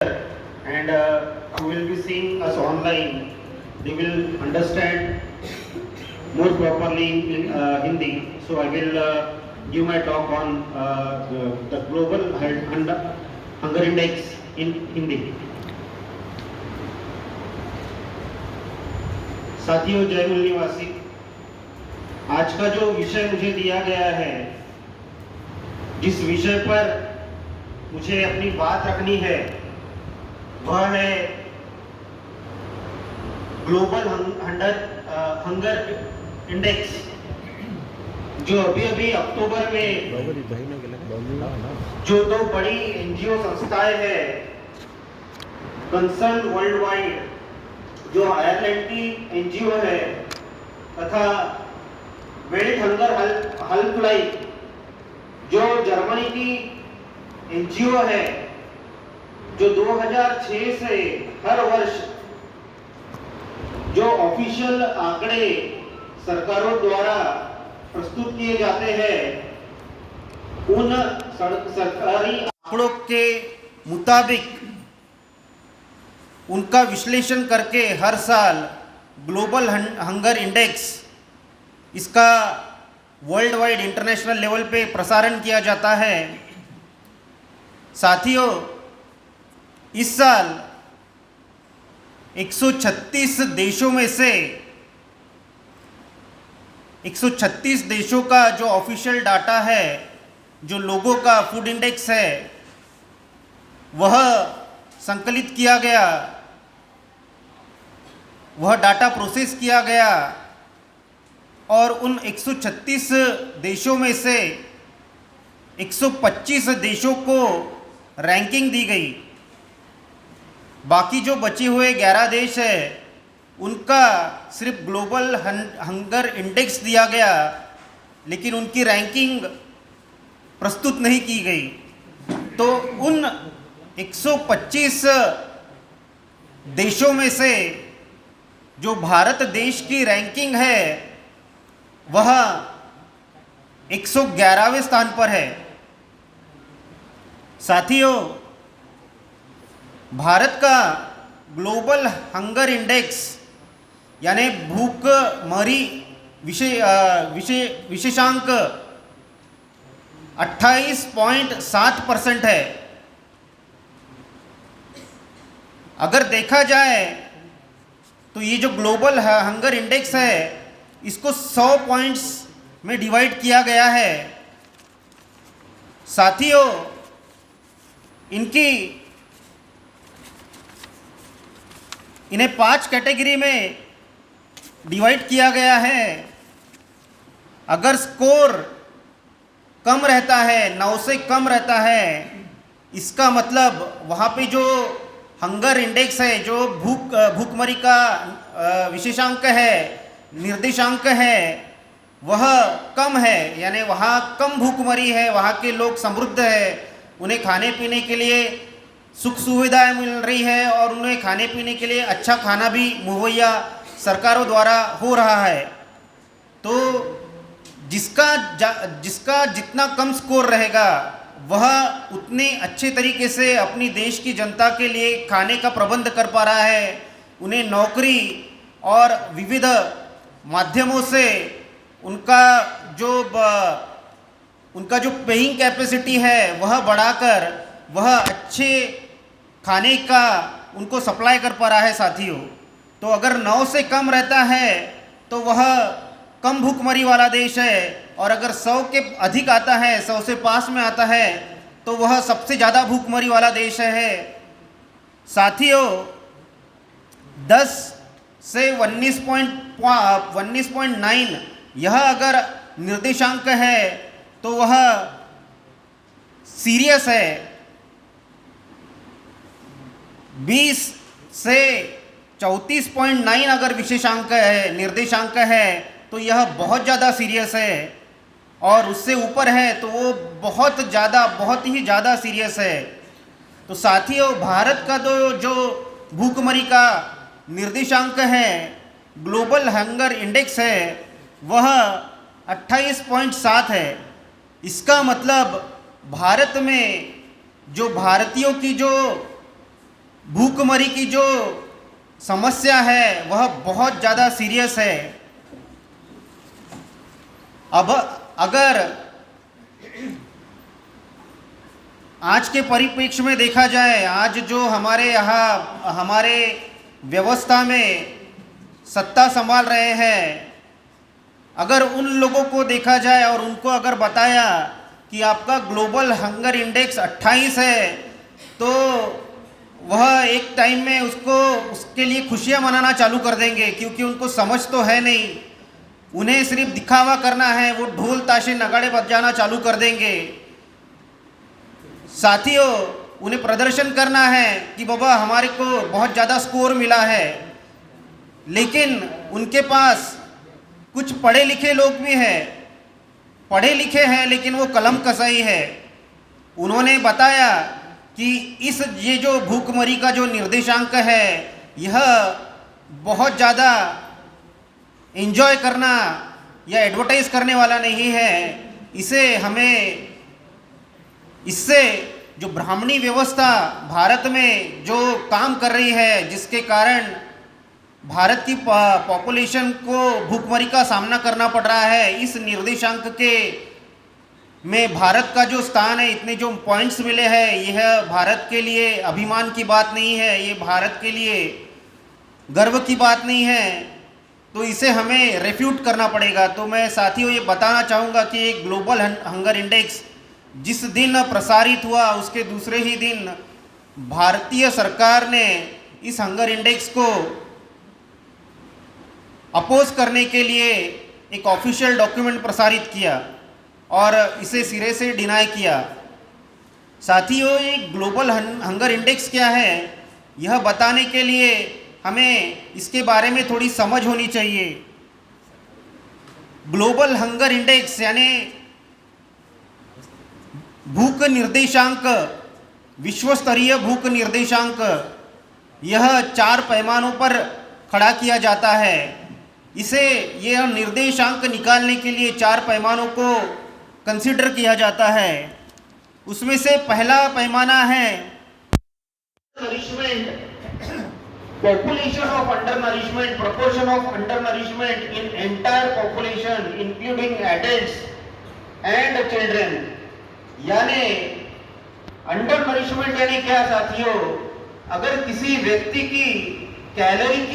and who will be seeing us online, they will understand more properly in Hindi. So I will give my talk on the global hunger index in Hindi. साथियों, जय मूल निवासी। आज का जो विषय मुझे दिया गया है, जिस विषय पर मुझे अपनी बात रखनी है, वह है ग्लोबल हंगर इंडेक्स, जो अभी अक्टूबर में जो दो बड़ी एनजीओ संस्थाएं हैं, कंसर्न वर्ल्ड वाइड जो आयरलैंड की एनजीओ है, तथा वेल्ट हंगर हेल्पलाइन जो जर्मनी की एनजीओ है, जो 2006 से हर वर्ष जो ऑफिशियल आंकड़े सरकारों द्वारा प्रस्तुत किए जाते हैं, उन सरकारी आंकड़ों के मुताबिक उनका विश्लेषण करके हर साल ग्लोबल हंगर इंडेक्स, इसका वर्ल्ड वाइड इंटरनेशनल लेवल पे प्रसारण किया जाता है। साथियों, इस साल 136 देशों में से 136 देशों का जो ऑफिशियल डाटा है, जो लोगों का फूड इंडेक्स है, वह संकलित किया गया, वह डाटा प्रोसेस किया गया और उन 136 देशों में से 125 देशों को रैंकिंग दी गई। बाकी जो बचे हुए 11 देश है, उनका सिर्फ ग्लोबल हंगर इंडेक्स दिया गया, लेकिन उनकी रैंकिंग प्रस्तुत नहीं की गई। तो उन 125 देशों में से जो भारत देश की रैंकिंग है, वह 111वें स्थान पर है। साथियों, भारत का ग्लोबल हंगर इंडेक्स यानी भूखमरी विशेषांक 28.7% है। अगर देखा जाए तो ये जो ग्लोबल हंगर इंडेक्स है, इसको 100 पॉइंट्स में डिवाइड किया गया है। साथियों, इन्हें 5 कैटेगरी में डिवाइड किया गया है। अगर स्कोर कम रहता है, 9 से कम रहता है, इसका मतलब वहाँ पे जो हंगर इंडेक्स है, जो भूखमरी का विशेषांक है, निर्देशांक है, वह कम है, यानी वहाँ कम भूखमरी है, वहाँ के लोग समृद्ध है, उन्हें खाने पीने के लिए सुख सुविधाएं मिल रही है और उन्हें खाने पीने के लिए अच्छा खाना भी मुहैया सरकारों द्वारा हो रहा है। तो जिसका जितना कम स्कोर रहेगा, वह उतने अच्छे तरीके से अपनी देश की जनता के लिए खाने का प्रबंध कर पा रहा है, उन्हें नौकरी और विविध माध्यमों से उनका जो पेइंग कैपेसिटी है, वह बढ़ाकर वह अच्छे खाने का उनको सप्लाई कर पा रहा है। साथियों, तो अगर 9 से कम रहता है तो वह कम भूखमरी वाला देश है, और अगर 100 के अधिक आता है, 100 से पास में आता है, तो वह सबसे ज़्यादा भूखमरी वाला देश है। साथियों, 10 से 19.9 यह अगर निर्देशांक है तो वह सीरियस है। 20 से 34.9 अगर विशेषांक है, निर्देशांक है, तो यह बहुत ज़्यादा सीरियस है, और उससे ऊपर है तो वो बहुत ही ज़्यादा सीरियस है। तो साथियों, भारत का तो जो भूखमरी का निर्देशांक है, ग्लोबल हंगर इंडेक्स है, वह 28.7 है। इसका मतलब भारत में जो भारतीयों की जो भूखमरी की जो समस्या है वह बहुत ज़्यादा सीरियस है। अब अगर आज के परिप्रेक्ष्य में देखा जाए, आज जो हमारे यहाँ हमारे व्यवस्था में सत्ता संभाल रहे हैं, अगर उन लोगों को देखा जाए और उनको अगर बताया कि आपका ग्लोबल हंगर इंडेक्स 28 है, तो वह एक टाइम में उसके लिए खुशियां मनाना चालू कर देंगे, क्योंकि उनको समझ तो है नहीं, उन्हें सिर्फ दिखावा करना है, वो ढोल ताशे नगाड़े बजाना चालू कर देंगे। साथियों, उन्हें प्रदर्शन करना है कि बाबा हमारे को बहुत ज़्यादा स्कोर मिला है, लेकिन उनके पास कुछ पढ़े लिखे लोग भी हैं, पढ़े लिखे हैं लेकिन वो कलम कसाई है। उन्होंने बताया कि ये जो भूखमरी का जो निर्देशांक है, यह बहुत ज़्यादा एंजॉय करना या एडवर्टाइज करने वाला नहीं है। इससे जो ब्राह्मणी व्यवस्था भारत में जो काम कर रही है, जिसके कारण भारत की पॉपुलेशन को भूखमरी का सामना करना पड़ रहा है, इस निर्देशांक के में भारत का जो स्थान है, इतने जो पॉइंट्स मिले हैं, यह भारत के लिए अभिमान की बात नहीं है, ये भारत के लिए गर्व की बात नहीं है, तो इसे हमें रेफ्यूट करना पड़ेगा। तो मैं साथियों ये बताना चाहूँगा कि एक ग्लोबल हंगर इंडेक्स जिस दिन प्रसारित हुआ, उसके दूसरे ही दिन भारतीय सरकार ने इस हंगर इंडेक्स को अपोज करने के लिए एक ऑफिशियल डॉक्यूमेंट प्रसारित किया और इसे सिरे से डिनाई किया। साथियों, ये ग्लोबल हंगर इंडेक्स क्या है, यह बताने के लिए हमें इसके बारे में थोड़ी समझ होनी चाहिए। ग्लोबल हंगर इंडेक्स यानी भूख निर्देशांक, विश्व स्तरीय भूख निर्देशांक, यह 4 पैमानों पर खड़ा किया जाता है। यह निर्देशांक निकालने के लिए 4 पैमानों को कंसीडर किया जाता है। उसमें से पहला पैमाना है nourishment, population of undernourishment, proportion of undernourishment in entire population including adults and children। यानी अंडर नरिशमेंट यानी क्या साथियों, अगर किसी व्यक्ति की कैलोरी की